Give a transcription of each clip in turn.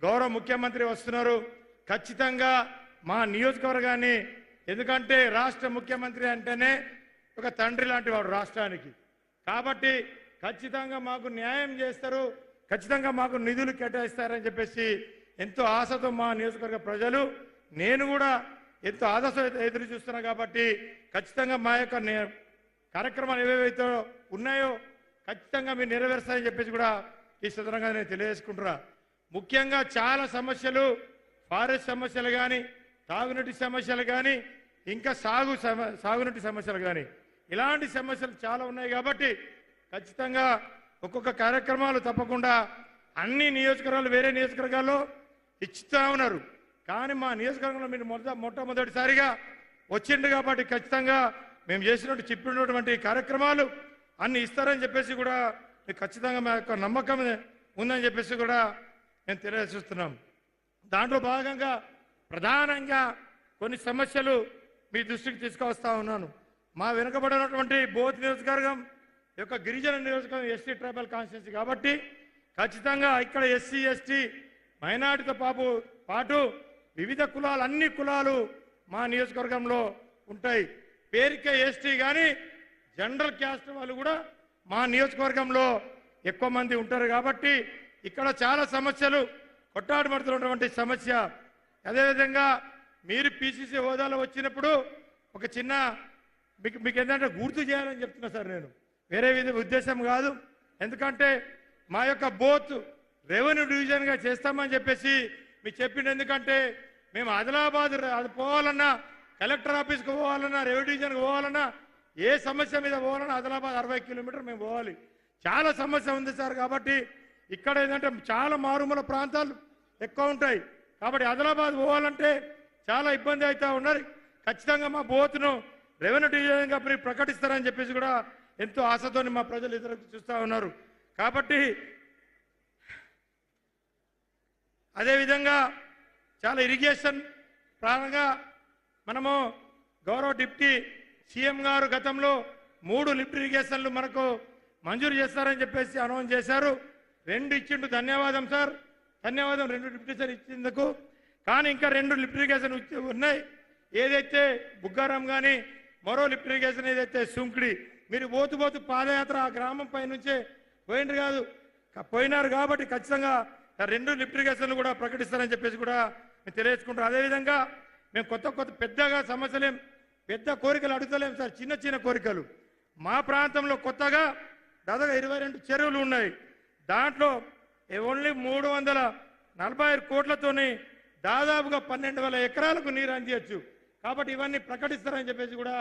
గౌరవ ముఖ్యమంత్రి వస్తున్నారు. ఖచ్చితంగా మా నియోజకవర్గాన్ని, ఎందుకంటే రాష్ట్ర ముఖ్యమంత్రి అంటేనే ఒక తండ్రి లాంటి వాడు రాష్ట్రానికి. కాబట్టి ఖచ్చితంగా మాకు న్యాయం చేస్తారు, ఖచ్చితంగా మాకు నిధులు కేటాయిస్తారని చెప్పేసి ఎంతో ఆశతో మా నియోజకవర్గ ప్రజలు, నేను కూడా ఎంతో ఆశతో ఎదురు చూస్తున్నా. కాబట్టి ఖచ్చితంగా మా యొక్క కార్యక్రమాలు ఏవేవైతే ఉన్నాయో ఖచ్చితంగా మీరు నెరవేరుస్తారని చెప్పేసి కూడా ఈ సందర్భంగా నేను తెలియజేసుకుంటున్నా. ముఖ్యంగా చాలా సమస్యలు, ఫారెస్ట్ సమస్యలు కానీ, తాగునీటి సమస్యలు కానీ, ఇంకా సాగునీటి సమస్యలు కానీ, ఇలాంటి సమస్యలు చాలా ఉన్నాయి. కాబట్టి ఖచ్చితంగా ఒక్కొక్క కార్యక్రమాలు తప్పకుండా అన్ని నియోజకవర్గాలు వేరే నియోజకవర్గాల్లో ఇచ్చుతూ ఉన్నారు. కానీ మా నియోజకవర్గంలో మీరు మొట్టమొదటిసారిగా వచ్చిండు కాబట్టి ఖచ్చితంగా మేము చేసినట్టు చెప్పినటువంటి కార్యక్రమాలు అన్ని ఇస్తారని చెప్పేసి కూడా ఖచ్చితంగా మా యొక్క నమ్మకం ఉందని చెప్పేసి కూడా నేను తెలియజేస్తున్నాం. దాంట్లో భాగంగా ప్రధానంగా కొన్ని సమస్యలు మీ దృష్టికి తీసుకువస్తా ఉన్నాను. మా వెనుకబడినటువంటి బోత్ నియోజకవర్గం యొక్క గిరిజన నియోజకవర్గం ఎస్టీ ట్రైబల్ కాన్స్టిట్యున్సీ కాబట్టి ఖచ్చితంగా ఇక్కడ ఎస్సీ ఎస్టీ మైనార్టీతో పాటు వివిధ కులాలు, అన్ని కులాలు మా నియోజకవర్గంలో ఉంటాయి. పేరుకే ఎస్టీ కానీ జనరల్ క్యాస్ట్ వాళ్ళు కూడా మా నియోజకవర్గంలో ఎక్కువ మంది ఉంటారు. కాబట్టి ఇక్కడ చాలా సమస్యలు కొట్టాడబడుతున్నటువంటి సమస్య. అదేవిధంగా మీరు పిసిసి హోదాలో వచ్చినప్పుడు ఒక చిన్న మీకు ఏంటంటే గుర్తు చేయాలని చెప్తున్నా సార్, నేను వేరే ఉద్దేశం కాదు. ఎందుకంటే మా యొక్క బోత్ రెవెన్యూ డివిజన్గా చేస్తామని చెప్పేసి మీకు చెప్పిండు. ఎందుకంటే మేము ఆదిలాబాద్ పోవాలన్నా, కలెక్టర్ ఆఫీస్కి పోవాలన్నా, రెవెన్యూ డివిజన్కి పోవాలన్నా, ఏ సమస్య మీద పోవాలన్నా ఆదిలాబాద్ 60 కిలోమీటర్లు మేము పోవాలి. చాలా సమస్య ఉంది సార్. కాబట్టి ఇక్కడ ఏంటంటే చాలా మారుమూల ప్రాంతాలు ఎక్కువ ఉంటాయి. కాబట్టి ఆదిలాబాద్ పోవాలంటే చాలా ఇబ్బంది అవుతూ ఉన్నారు. ఖచ్చితంగా మా బోత్ను రెవెన్యూ డివిజన్గా ప్రకటిస్తారని చెప్పేసి కూడా ఎంతో ఆశతో మా ప్రజలు ఎదురు చూస్తూ ఉన్నారు. కాబట్టి అదేవిధంగా చాలా ఇరిగేషన్ ప్రారంగా మనము గౌరవ డిప్యూటీ సీఎం గారు గతంలో 3 లిఫ్ట్ ఇరిగేషన్లు మనకు మంజూరు చేస్తారని చెప్పేసి అనౌన్స్ చేశారు. 2 ఇచ్చిండు. ధన్యవాదం సార్, ధన్యవాదం 2 లిఫ్ట్ ఇరిగేషన్ ఇచ్చేందుకు. కానీ ఇంకా 2 లిఫ్ట్ ఇరిగేషన్ ఉన్నాయి. ఏదైతే బుగ్గారం కానీ మరో లిఫ్ట్ ఇరిగేషన్ ఏదైతే సుంకిడి, మీరు పోతూ పాదయాత్ర ఆ గ్రామం పై నుంచే పోయినారు. కాబట్టి ఖచ్చితంగా 2 లిఫ్ట్ ఇరిగేషన్లు కూడా ప్రకటిస్తారని చెప్పేసి కూడా మేము తెలియజేసుకుంటాం. అదేవిధంగా మేము కొత్త పెద్దగా సమస్యలేం, పెద్ద కోరికలు అడుగుతలేం సార్, చిన్న కోరికలు. మా ప్రాంతంలో కొత్తగా దాదాపు 22 చెరువులు ఉన్నాయి. దాంట్లో ఓన్లీ 345 కోట్లతోని దాదాపుగా 12,000 ఎకరాలకు నీరు అందించచ్చు. కాబట్టి ఇవన్నీ ప్రకటిస్తారని చెప్పేసి కూడా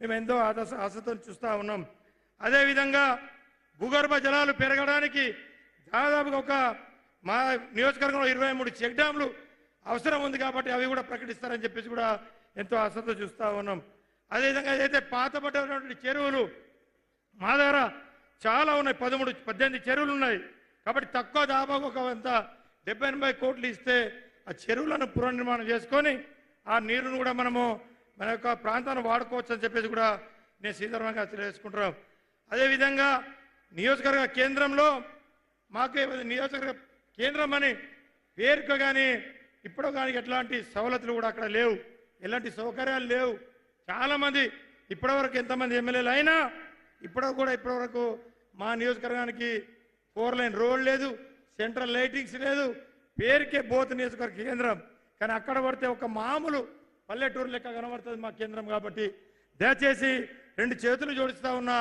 మేము ఎంతో ఆశతో చూస్తూ ఉన్నాం. అదేవిధంగా భూగర్భ జలాలు పెరగడానికి దాదాపుగా మా నియోజకవర్గంలో 23 చెక్ డ్యామ్లు అవసరం ఉంది. కాబట్టి అవి కూడా ప్రకటిస్తారని చెప్పేసి కూడా ఎంతో ఆశతో చూస్తూ ఉన్నాం. అదేవిధంగా ఏదైతే పాతబడ్డటువంటి చెరువులు మా దగ్గర చాలా ఉన్నాయి, 18 చెరువులు ఉన్నాయి. కాబట్టి తక్కువ దాదాపు ఒక 70-80 కోట్లు ఇస్తే ఆ చెరువులను పునర్నిర్మాణం చేసుకొని ఆ నీరును కూడా మనము మన యొక్క ప్రాంతాన్ని వాడుకోవచ్చు అని చెప్పేసి కూడా నేను శ్రీధర్మంగా తెలియజేసుకుంటున్నాం. అదేవిధంగా నియోజకవర్గ కేంద్రంలో మాకు నియోజకవర్గ కేంద్రం అని పేరుకు కానీ ఇప్పుడు కానీ ఎట్లాంటి సవలతులు కూడా అక్కడ లేవు, ఎలాంటి సౌకర్యాలు లేవు. చాలామంది ఇప్పటివరకు ఎంతమంది ఎమ్మెల్యేలు అయినా ఇప్పటివరకు మా నియోజకవర్గానికి 4 లైన్ రోడ్ లేదు, సెంట్రల్ లైటింగ్స్ లేదు. పేరుకే బోత్ నియోజకవర్గ కేంద్రం, కానీ అక్కడ పడితే ఒక మామూలు పల్లెటూరు లెక్క కనబడుతుంది మా కేంద్రం. కాబట్టి దయచేసి 2 చేతులు జోడిస్తూ ఉన్న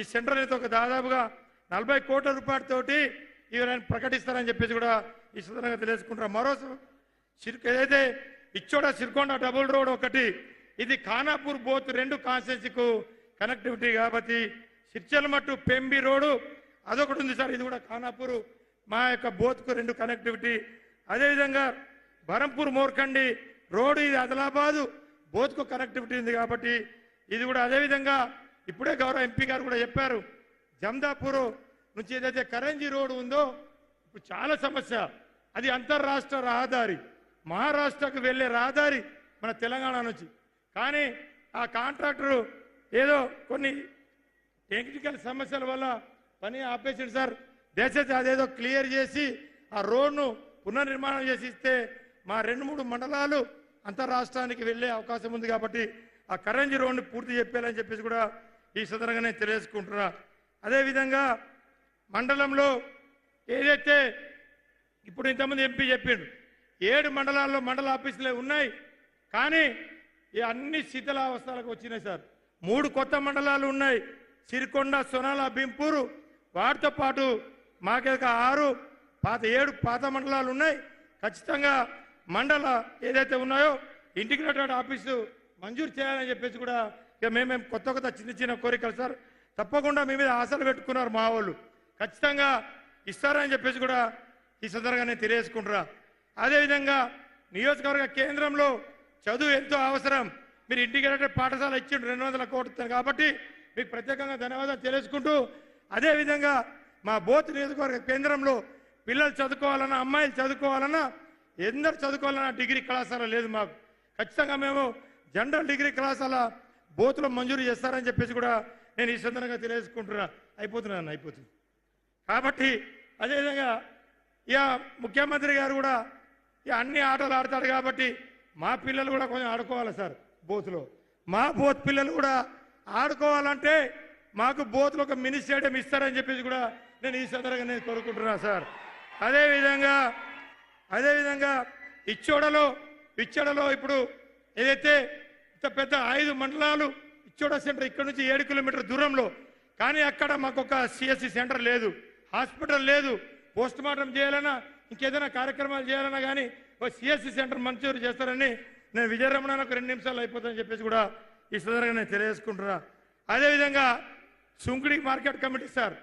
ఈ సెంట్రల్ అయితే ఒక దాదాపుగా 40 కోట్ల రూపాయలతోటి ఇవన్నీ ప్రకటిస్తారని చెప్పేసి కూడా ఈ సందర్భంగా తెలియజేసుకుంటారు. మరో ఏదైతే ఇచ్చోడ సిరికొండ డబుల్ రోడ్ ఒకటి, ఇది ఖానాపూర్ బోత్ 2 కాన్స్టిట్యున్సీకు కనెక్టివిటీ. కాబట్టి సిర్చలమట్టు పెంబి రోడ్డు అదొకటి ఉంది సార్, ఇది కూడా ఖానాపూర్ మా యొక్క బోత్కు 2 కనెక్టివిటీ. అదేవిధంగా బరంపూర్ మోర్కండి రోడ్డు, ఇది ఆదిలాబాదు బోత్కు కనెక్టివిటీ ఉంది. కాబట్టి ఇది కూడా అదేవిధంగా ఇప్పుడే గౌరవ ఎంపీ గారు కూడా చెప్పారు, జమ్దాపూర్ నుంచి ఏదైతే కరంజీ రోడ్డు ఉందో ఇప్పుడు చాలా సమస్య. అది అంతర్రాష్ట్ర రహదారి, మహారాష్ట్రకు వెళ్ళే రహదారి మన తెలంగాణ నుంచి. కానీ ఆ కాంట్రాక్టరు ఏదో కొన్ని టెక్నికల్ సమస్యల వల్ల పని ఆపేసాడు సార్. దయచేసి అదేదో క్లియర్ చేసి ఆ రోడ్ను పునర్నిర్మాణం చేసి ఇస్తే మా 2-3 మండలాలు అంతరాష్ట్రానికి వెళ్ళే అవకాశం ఉంది కాబట్టి ఆ కరంజీ రోడ్ని పూర్తి చెప్పాలని చెప్పేసి కూడా ఈ సందర్భంగా నేను తెలియజేసుకుంటున్నా. అదేవిధంగా మండలంలో ఏదైతే ఇప్పుడు ఇంతమంది ఎంపీ చెప్పిండు 7 మండలాల్లో మండల ఆఫీసులే ఉన్నాయి, కానీ ఈ అన్ని శిథిలావస్థలకు వచ్చినాయి సార్. 3 కొత్త మండలాలు ఉన్నాయి, సిరికొండ, సొనాల, బింపూరు. వాటితో పాటు మాకేక 7 పాత మండలాలు ఉన్నాయి. ఖచ్చితంగా మండల ఏదైతే ఉన్నాయో ఇంటిగ్రేటెడ్ ఆఫీసు మంజూరు చేయాలని చెప్పేసి కూడా ఇక మేము కొత్త చిన్న కోరికలు సార్. తప్పకుండా మీ మీద ఆశలు పెట్టుకున్నారు మా వాళ్ళు, ఖచ్చితంగా ఇస్తారని చెప్పేసి కూడా ఈ సందర్భంగా నేను తెలియజేసుకుంటున్నా. అదేవిధంగా నియోజకవర్గ కేంద్రంలో చదువు ఎంతో అవసరం. మీరు ఇంటిగ్రేటెడ్ పాఠశాల ఇచ్చిండ్రు 200 కోట్లు కాబట్టి మీకు ప్రత్యేకంగా ధన్యవాదాలు తెలియజేసుకుంటూ, అదేవిధంగా మా బోత్ నియోజకవర్గ కేంద్రంలో పిల్లలు చదువుకోవాలన్నా, అమ్మాయిలు చదువుకోవాలన్నా, ఎందరు చదువుకోవాలన్నా డిగ్రీ కళాశాల లేదు మాకు. ఖచ్చితంగా మేము జనరల్ డిగ్రీ కళాశాల బోతులో మంజూరు చేస్తారని చెప్పేసి కూడా నేను ఈ సందర్భంగా తెలియజేసుకుంటున్నా. అయిపోతుంది కాబట్టి అదేవిధంగా ఇక ముఖ్యమంత్రి గారు కూడా ఇక అన్ని ఆటలు ఆడతాడు కాబట్టి మా పిల్లలు కూడా కొంచెం ఆడుకోవాలి సార్ బోతులో. మా బోత్ పిల్లలు కూడా ఆడుకోవాలంటే మాకు బోతులో ఒక మినీ స్టేడియం ఇస్తారని చెప్పేసి కూడా నేను ఈ సందర్భంగా నేను కోరుకుంటున్నా సార్. అదేవిధంగా ఇచ్చోడలో ఇప్పుడు ఏదైతే ఇంత పెద్ద 5 మండలాలు ఇచ్చోడ సెంటర్ ఇక్కడ నుంచి 7 కిలోమీటర్ల దూరంలో, కానీ అక్కడ మాకు ఒక సిఎస్సి సెంటర్ లేదు, హాస్పిటల్ లేదు. పోస్ట్ మార్టం చేయాలన్నా, ఇంకేదైనా కార్యక్రమాలు చేయాలన్నా కానీ ఒక సిఎస్సి సెంటర్ మంజూరు చేస్తారని నేను విజయరమణకు 2 నిమిషాలు అయిపోతుందని చెప్పేసి కూడా ఈ సందర్భంగా నేను తెలియజేసుకుంటున్నా. అదేవిధంగా Sunkudi market committee sir,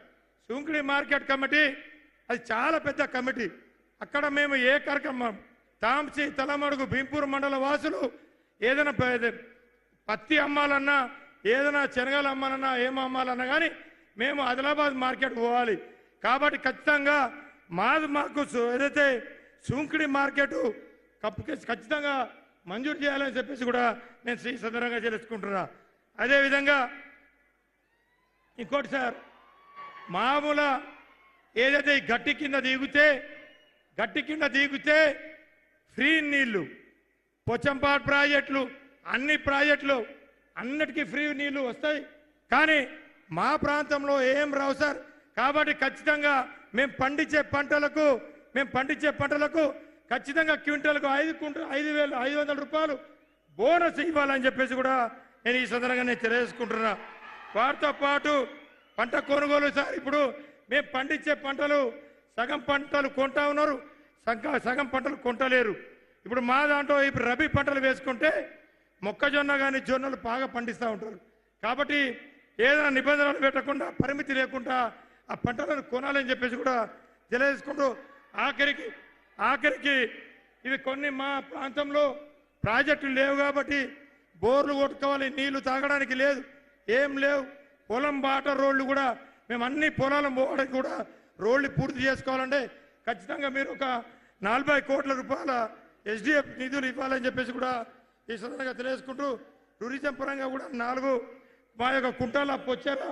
Sunkudi market committee అది చాలా పెద్ద కమిటీ. అక్కడ మేము ఏ కార్యక్రమం తాంసి, తలమడుగు, భీంపూర్ మండల వాసులు ఏదైనా పత్తి అమ్మాలన్నా, ఏదైనా శనగలు అమ్మాలన్నా, ఏం అమ్మాలన్నా కానీ మేము ఆదిలాబాద్ మార్కెట్ పోవాలి. కాబట్టి ఖచ్చితంగా మాకు ఏదైతే సుంకుడి మార్కెట్ ఖచ్చితంగా మంజూరు చేయాలని చెప్పేసి కూడా నేను ఈ సందర్భంగా తెలుసుకుంటున్నా. అదేవిధంగా ఇంకోటి సార్, మామూలు ఏదైతే గట్టి కింద దిగితే ఫ్రీ నీళ్లు, పోచంపాడు ప్రాజెక్టులు, అన్ని ప్రాజెక్టులు అన్నిటికీ ఫ్రీ నీళ్లు వస్తాయి, కానీ మా ప్రాంతంలో ఏం రావు సార్. కాబట్టి ఖచ్చితంగా మేము పండించే పంటలకు ఖచ్చితంగా క్వింటల్కు 5,500 రూపాయలు బోనస్ ఇవ్వాలని చెప్పేసి కూడా నేను ఈ సందర్భంగా నేను తెలియజేసుకుంటున్నా. వాటితో పాటు పంట కొనుగోలు సార్, ఇప్పుడు మేము పండించే పంటలు సగం పంటలు కొంటా ఉన్నారు, సగం పంటలు కొంటలేరు. ఇప్పుడు మా దాంట్లో ఇప్పుడు రబీ పంటలు వేసుకుంటే మొక్కజొన్న కానీ జొన్నలు బాగా పండిస్తూ ఉంటారు. కాబట్టి ఏదైనా నిబంధనలు పెట్టకుండా, పరిమితి లేకుండా ఆ పంటలను కొనాలని చెప్పేసి కూడా తెలియజేసుకుంటూ, ఆఖరికి ఇవి కొన్ని మా ప్రాంతంలో ప్రాజెక్టులు లేవు కాబట్టి బోర్లు కొట్టుకోవాలి, నీళ్లు తాగడానికి లేదు, ఏం లేవు. పొలం బాట రోడ్లు కూడా మేము అన్ని పొలాల పోవడానికి కూడా రోడ్లు పూర్తి చేసుకోవాలంటే ఖచ్చితంగా మీరు ఒక 40 కోట్ల రూపాయల SDF నిధులు ఇవ్వాలని చెప్పేసి కూడా ఈ సందర్భంగా తెలియజేసుకుంటూ, టూరిజం పరంగా కూడా 4 మా యొక్క కుంటాల, పొచ్చేల,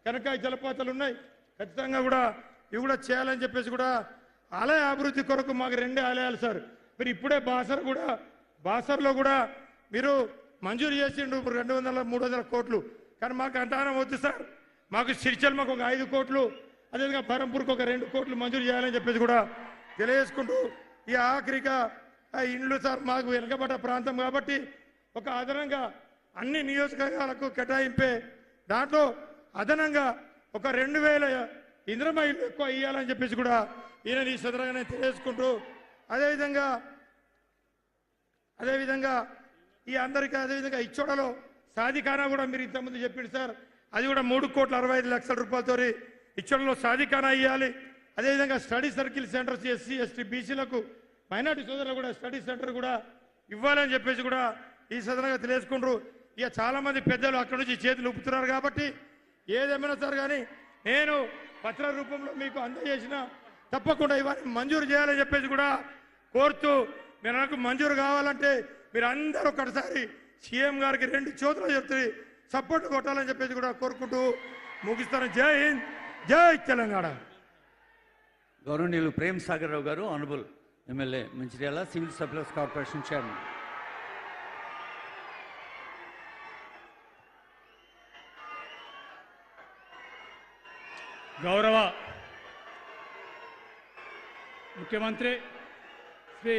కనకాయ జలపాతాలు ఉన్నాయి. ఖచ్చితంగా కూడా ఇవి కూడా చేయాలని చెప్పేసి కూడా ఆలయ అభివృద్ధి కొరకు మాకు 2 ఆలయాలు సార్. మీరు ఇప్పుడే బాసర్లో కూడా మీరు మంజూరు చేసిండు 200-300 కోట్లు, కానీ మాకు అంతగానం వద్దు సార్. మాకు సిరిచల్మకు ఒక 5 కోట్లు, అదేవిధంగా బరంపూర్కి ఒక 2 కోట్లు మంజూరు చేయాలని చెప్పేసి కూడా తెలియజేసుకుంటూ, ఈ ఆఖరిగా ఇండ్లు సార్ మాకు వెనుకబడ్డ ప్రాంతం కాబట్టి ఒక అదనంగా అన్ని నియోజకవర్గాలకు కేటాయింపే దాంట్లో అదనంగా ఒక 2000 ఇంద్రమ ఇల్లు ఎక్కువ ఇవ్వాలని చెప్పేసి కూడా ఈయన ఈ సందర్భంగా తెలియజేసుకుంటూ, అదేవిధంగా ఈ అందరికీ అదేవిధంగా ఇచ్చోడలో సాధికానా కూడా మీరు ఇంతకుముందు చెప్పింది సార్, అది కూడా 3,65,00,000 రూపాయలతో ఇచ్చోడలో సాధికానా ఇవ్వాలి. అదేవిధంగా study circle centres SC ST BCలకు మైనార్టీ సోదరులు కూడా స్టడీ సెంటర్ కూడా ఇవ్వాలని చెప్పేసి కూడా ఈ సందర్భంగా తెలియజేసుకుంటారు. ఇక చాలామంది పెద్దలు అక్కడి నుంచి చేతులు ఊపుతున్నారు కాబట్టి ఏదేమైనా సార్ కానీ నేను పత్ర రూపంలో మీకు అందజేసిన తప్పకుండా ఇవన్నీ మంజూరు చేయాలని చెప్పేసి కూడా కోరుతూ, మీరు నాకు మంజూరు కావాలంటే మీరు అందరూ ఒకటిసారి సీఎం గారికి 2 చేతులు చెప్తే సపోర్ట్ కొట్టాలని చెప్పేసి కూడా కోరుకుంటూ ముగిస్తాను. జై హింద్, జై తెలంగాణ. గౌరవనీయులు ప్రేమ్ సాగర్ రావు గారు, honourable MLA Mancherial civil supplies corporation chairman. గౌరవ ముఖ్యమంత్రి శ్రీ